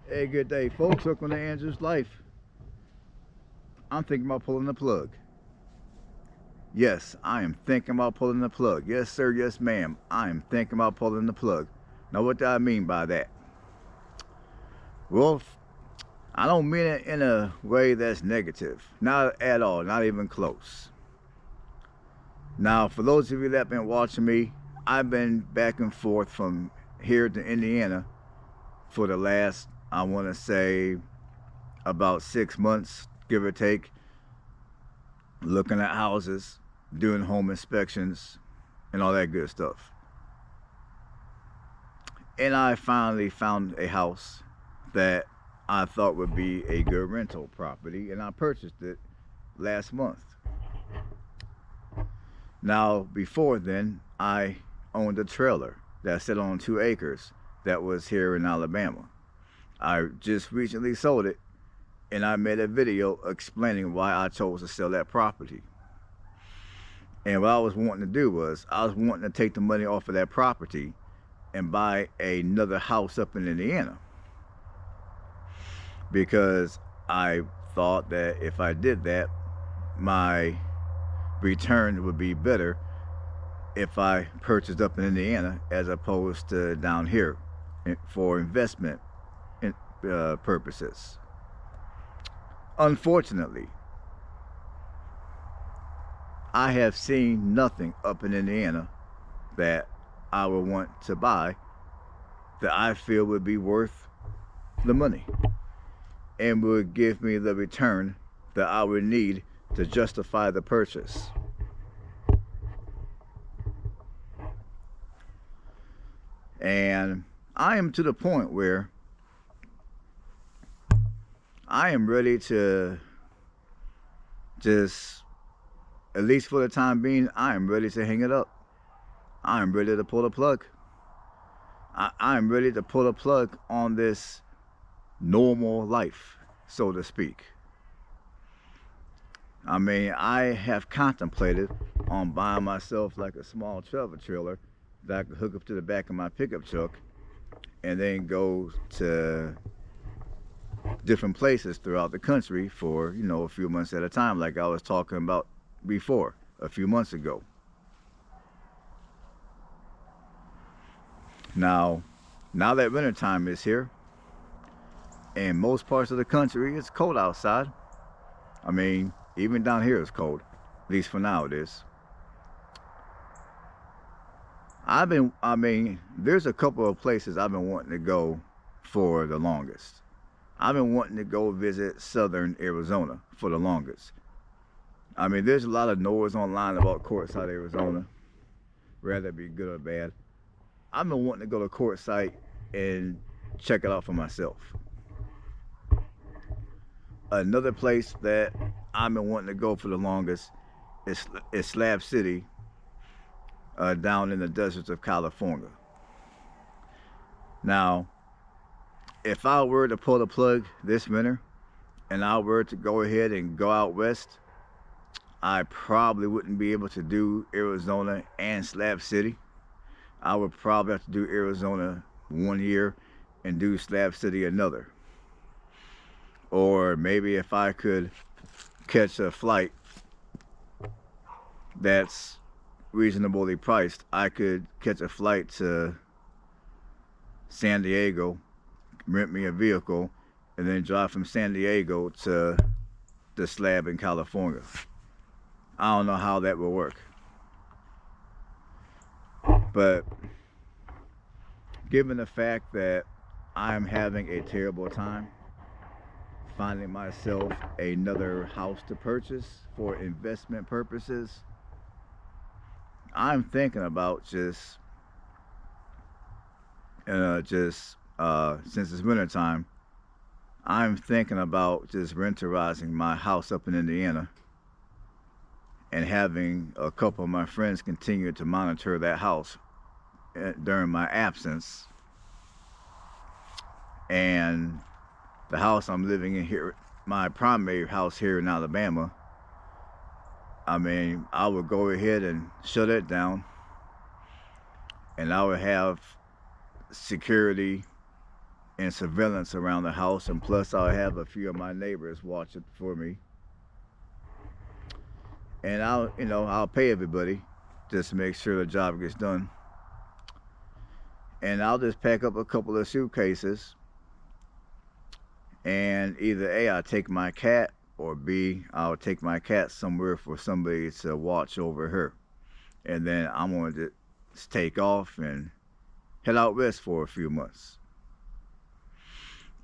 Hey, good day, folks. Welcome to Andrew's Life. I'm thinking about pulling the plug. Yes, I am thinking about pulling the plug. Yes, sir. Yes, ma'am. I am thinking about pulling the plug. Now, what do I mean by that? Well, I don't mean it in a way that's negative. Not at all. Not even close. Now, for those of you that have been watching me, I've been back and forth from here to Indiana for the last, I want to say, about 6 months, give or take, looking at houses, doing home inspections, and all that good stuff. And I finally found a house that I thought would be a good rental property, and I purchased it last month. Now, before then, I owned a trailer that sat on 2 acres that was here in Alabama. I just recently sold it, and I made a video explaining why I chose to sell that property. And what I was wanting to do was, I was wanting to take the money off of that property and buy another house up in Indiana. Because I thought that if I did that, my return would be better if I purchased up in Indiana as opposed to down here for investment purposes. Unfortunately, I have seen nothing up in Indiana that I would want to buy that I feel would be worth the money and would give me the return that I would need to justify the purchase. And I am to the point where I am ready to just, at least for the time being, I am ready to hang it up. I am ready to pull the plug. I am ready to pull the plug on this normal life, so to speak. I mean, I have contemplated on buying myself like a small travel trailer that I could hook up to the back of my pickup truck and then go to different places throughout the country for, a few months at a time, like I was talking about before, a few months ago. Now that wintertime is here, in most parts of the country, it's cold outside. I mean, even down here it's cold. At least for now it is. There's a couple of places I've been wanting to go for the longest. I've been wanting to go visit southern Arizona for the longest. I mean, there's a lot of noise online about Quartzsite, Arizona, whether it be good or bad. I've been wanting to go to Quartzsite and check it out for myself. Another place that I've been wanting to go for the longest is Slab City, down in the deserts of California. Now, if I were to pull the plug this winter and I were to go ahead and go out west, I probably wouldn't be able to do Arizona and Slab City. I would probably have to do Arizona 1 year and do Slab City another. Or maybe if I could catch a flight that's reasonably priced, I could catch a flight to San Diego, rent me a vehicle, and then drive from San Diego to the slab in California. I don't know how that will work. But given the fact that I'm having a terrible time finding myself another house to purchase for investment purposes, I'm thinking about just since it's winter time, I'm thinking about just renterizing my house up in Indiana and having a couple of my friends continue to monitor that house during my absence. And the house I'm living in here, my primary house here in Alabama, I mean, I would go ahead and shut it down, and I would have security and surveillance around the house, and plus I'll have a few of my neighbors watch it for me. And I'll pay everybody just to make sure the job gets done. And I'll just pack up a couple of suitcases, and either A, I'll take my cat, or B, I'll take my cat somewhere for somebody to watch over her. And then I'm going to just take off and head out west for a few months.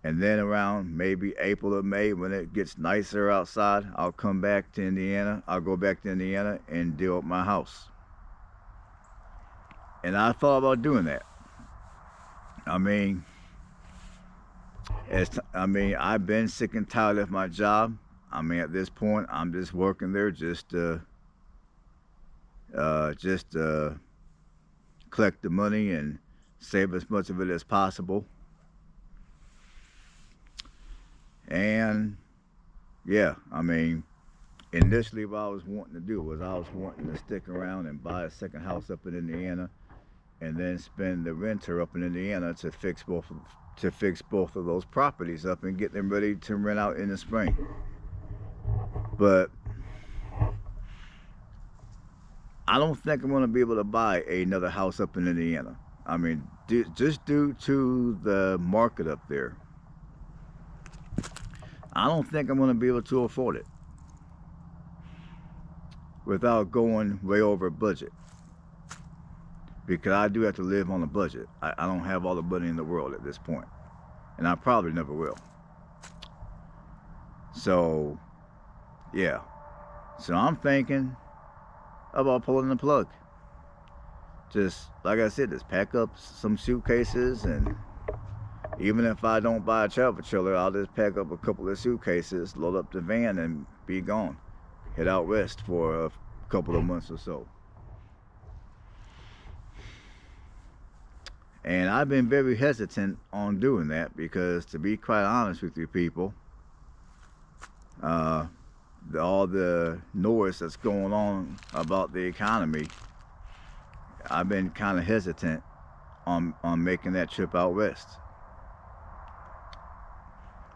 And then around maybe April or May, when it gets nicer outside, I'll come back to Indiana. I'll go back to Indiana and deal with my house. And I thought about doing that. I've been sick and tired of my job. At this point, I'm just working there just to collect the money and save as much of it as possible. And yeah, initially what I was wanting to do was I was wanting to stick around and buy a second house up in Indiana, and then spend the winter up in Indiana to fix both of those properties up and get them ready to rent out in the spring. But I don't think I'm going to be able to buy another house up in Indiana. Just due to the market up there. I don't think I'm going to be able to afford it without going way over budget. Because I do have to live on a budget. I don't have all the money in the world at this point. And I probably never will. So, yeah. So I'm thinking about pulling the plug. Just, like I said, just pack up some suitcases, and even if I don't buy a travel trailer, I'll just pack up a couple of suitcases, load up the van, and be gone. Head out west for a couple of months or so. And I've been very hesitant on doing that because, to be quite honest with you people, all the noise that's going on about the economy, I've been kind of hesitant on making that trip out west.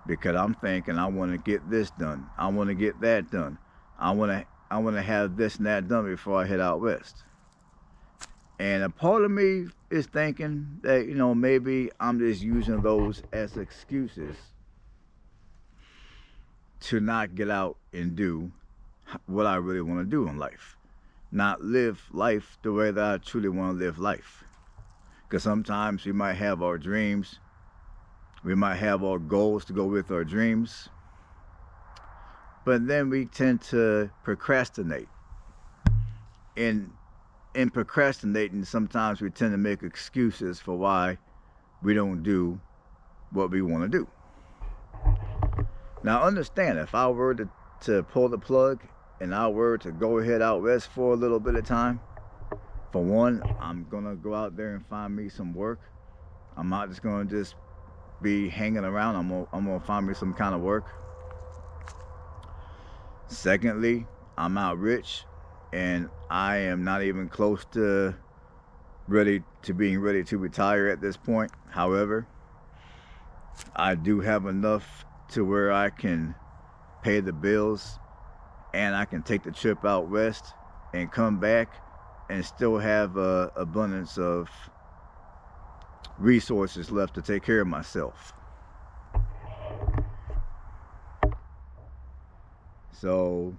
Because I'm thinking I want to get this done. I want to get that done. I want to have this and that done before I head out west. And a part of me is thinking that, maybe I'm just using those as excuses to not get out and do what I really want to do in life. Not live life the way that I truly want to live life. Because sometimes we might have our dreams. We might have our goals to go with our dreams. But then we tend to procrastinate. In procrastinating, sometimes we tend to make excuses for why we don't do what we want to do. Now understand, if I were to pull the plug and I were to go ahead out west for a little bit of time, for one, I'm going to go out there and find me some work. I'm not just going to just be hanging around. I'm going to find me some kind of work. Secondly, I'm out rich, and I am not even close to being ready to retire at this point. However, I do have enough to where I can pay the bills, and I can take the trip out west and come back and still have a abundance of resources left to take care of myself. So,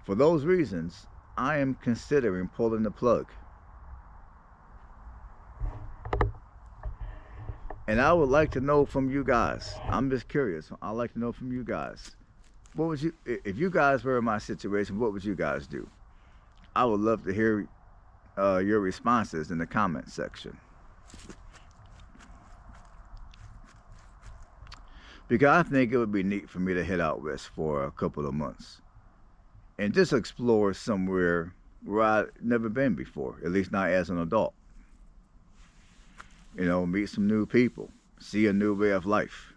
for those reasons, I am considering pulling the plug. And I would like to know from you guys. I'm just curious. I'd like to know from you guys. What would you, if you guys were in my situation, what would you guys do? I would love to hear your responses in the comment section. Because I think it would be neat for me to head out west for a couple of months and just explore somewhere where I've never been before, at least not as an adult. Meet some new people, see a new way of life.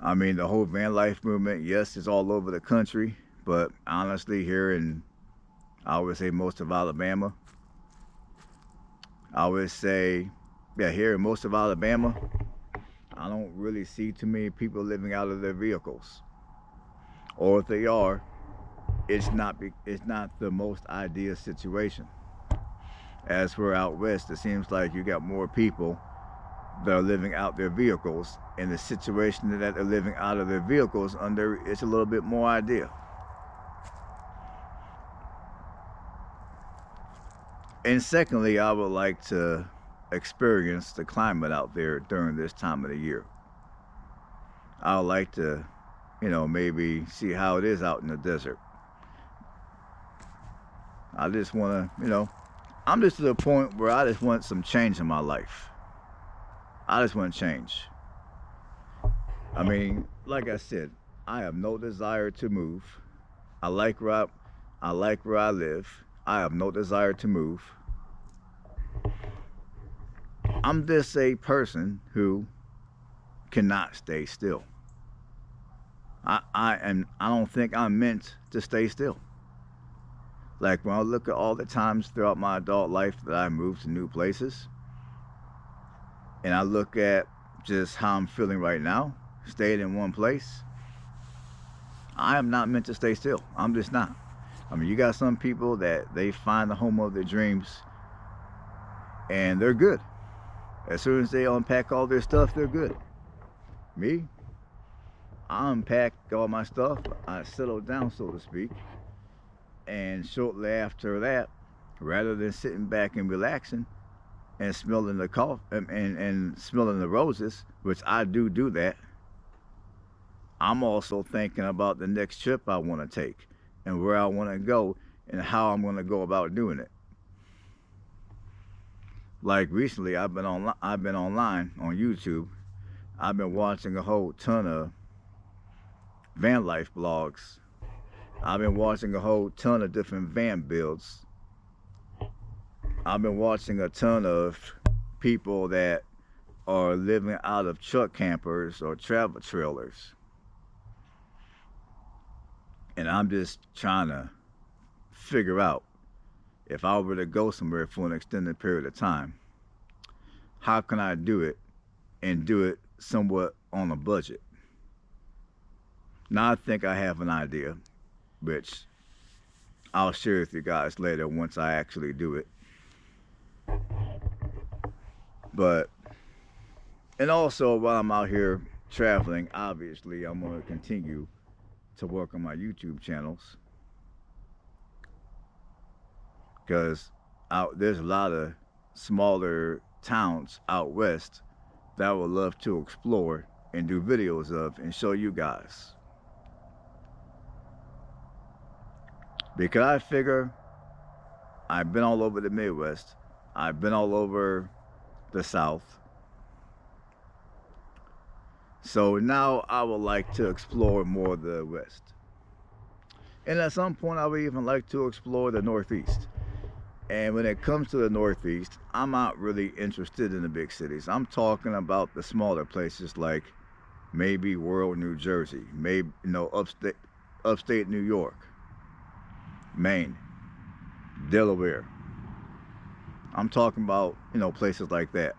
The whole van life movement, yes, it's all over the country, but honestly, here in, I would say, most of Alabama, here in most of Alabama, I don't really see too many people living out of their vehicles. Or if they are, it's not the most ideal situation. As for out west, it seems like you got more people that are living out their vehicles, and the situation that they're living out of their vehicles under, it's a little bit more ideal. And secondly, I would like to experience the climate out there during this time of the year. I would like to, maybe see how it is out in the desert. I just want to, I'm just to the point where I just want some change in my life. I just want to change. I mean, like I said, I have no desire to move. I like where I live. I have no desire to move. I'm just a person who cannot stay still. I don't think I'm meant to stay still. Like when I look at all the times throughout my adult life that I moved to new places, and I look at just how I'm feeling right now, staying in one place, I am not meant to stay still. I'm just not. I mean, you got some people that they find the home of their dreams and they're good. As soon as they unpack all their stuff, they're good. Me, I unpack all my stuff, I settle down, so to speak, and shortly after that, rather than sitting back and relaxing and smelling the coffee and smelling the roses, which I do that, I'm also thinking about the next trip I want to take and where I want to go and how I'm going to go about doing it. Like recently, I've been online on YouTube. I've been watching a whole ton of van life blogs. I've been watching a whole ton of different van builds. I've been watching a ton of people that are living out of truck campers or travel trailers. And I'm just trying to figure out, if I were to go somewhere for an extended period of time, how can I do it and do it somewhat on a budget? Now I think I have an idea, which I'll share with you guys later once I actually do it. But, and also while I'm out here traveling, obviously I'm going to continue to work on my YouTube channels, because there's a lot of smaller towns out west that I would love to explore and do videos of and show you guys. Because I figure I've been all over the Midwest, I've been all over the South, so now I would like to explore more of the West. And at some point I would even like to explore the Northeast. And when it comes to the Northeast, I'm not really interested in the big cities. I'm talking about the smaller places, like maybe World, New Jersey, maybe upstate New York, Maine, Delaware. I'm talking about, places like that.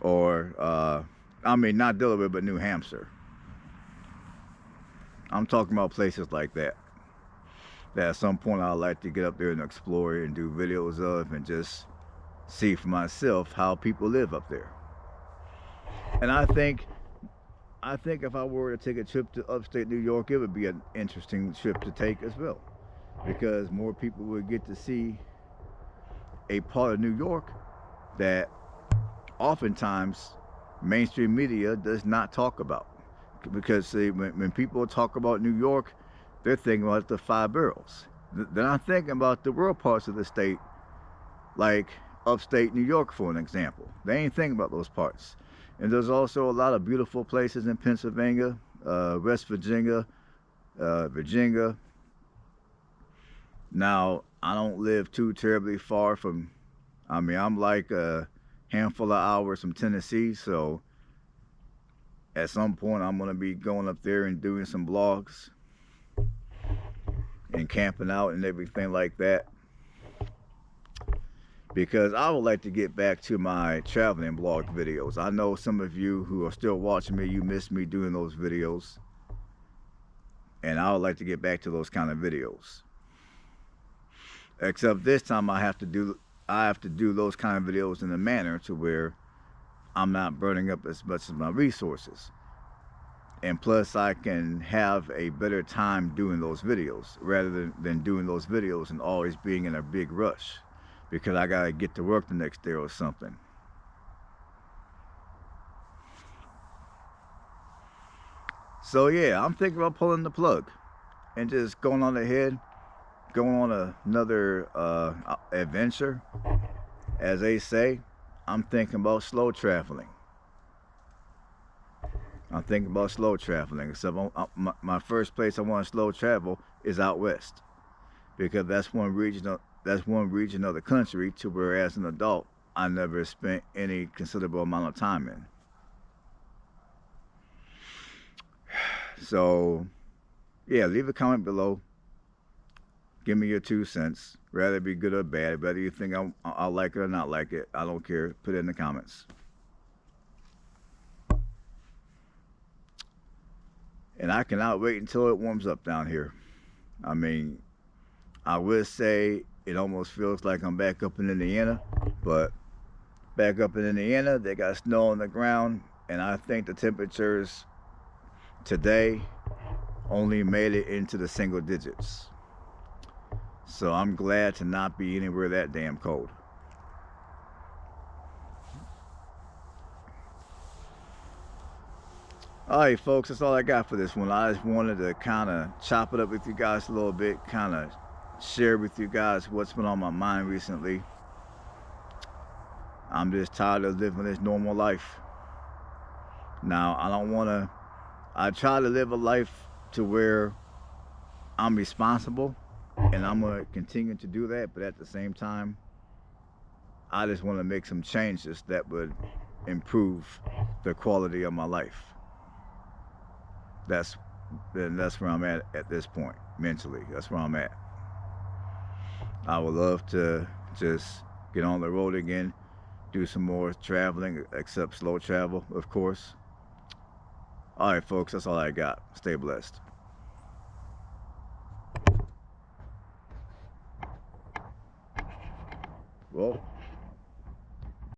Or not Delaware, but New Hampshire. I'm talking about places like that at some point I'd like to get up there and explore and do videos of and just see for myself how people live up there. And I think if I were to take a trip to upstate New York, it would be an interesting trip to take as well, because more people would get to see a part of New York that oftentimes mainstream media does not talk about. Because see, when people talk about New York, they're thinking about the five boroughs. They're not thinking about the rural parts of the state, like upstate New York, for an example. They ain't thinking about those parts. And there's also a lot of beautiful places in Pennsylvania, West Virginia, Virginia. Now, I don't live too terribly far from, I'm like a handful of hours from Tennessee, so at some point I'm going to be going up there and doing some vlogs and camping out and everything like that. because I would like to get back to my traveling blog videos. I know some of you who are still watching me, you miss me doing those videos, and I would like to get back to those kind of videos. Except this time I have to do those kind of videos in a manner to where I'm not burning up as much as my resources. And plus I can have a better time doing those videos rather than doing those videos and always being in a big rush because I gotta get to work the next day or something. So yeah, I'm thinking about pulling the plug and just going on ahead, going on another adventure. As they say, I'm thinking about slow traveling. I'm thinking about slow traveling. So my first place I want to slow travel is out west, because that's one region of the country to where as an adult I never spent any considerable amount of time in. So yeah, leave a comment below. Give me your 2 cents. Rather it be good or bad, whether you think I'll like it or not like it, I don't care. Put it in the comments. And I cannot wait until it warms up down here. I mean, I would say it almost feels like I'm back up in Indiana, but back up in Indiana, they got snow on the ground, and I think the temperatures today only made it into the single digits. So I'm glad to not be anywhere that damn cold. Alright folks, that's all I got for this one. I just wanted to kind of chop it up with you guys a little bit, kind of share with you guys what's been on my mind recently. I'm just tired of living this normal life. Now, I try to live a life to where I'm responsible, and I'm going to continue to do that, but at the same time, I just want to make some changes that would improve the quality of my life. That's where I'm at this point, mentally. That's where I'm at. I would love to just get on the road again, do some more traveling, except slow travel, of course. All right, folks, that's all I got. Stay blessed. Well,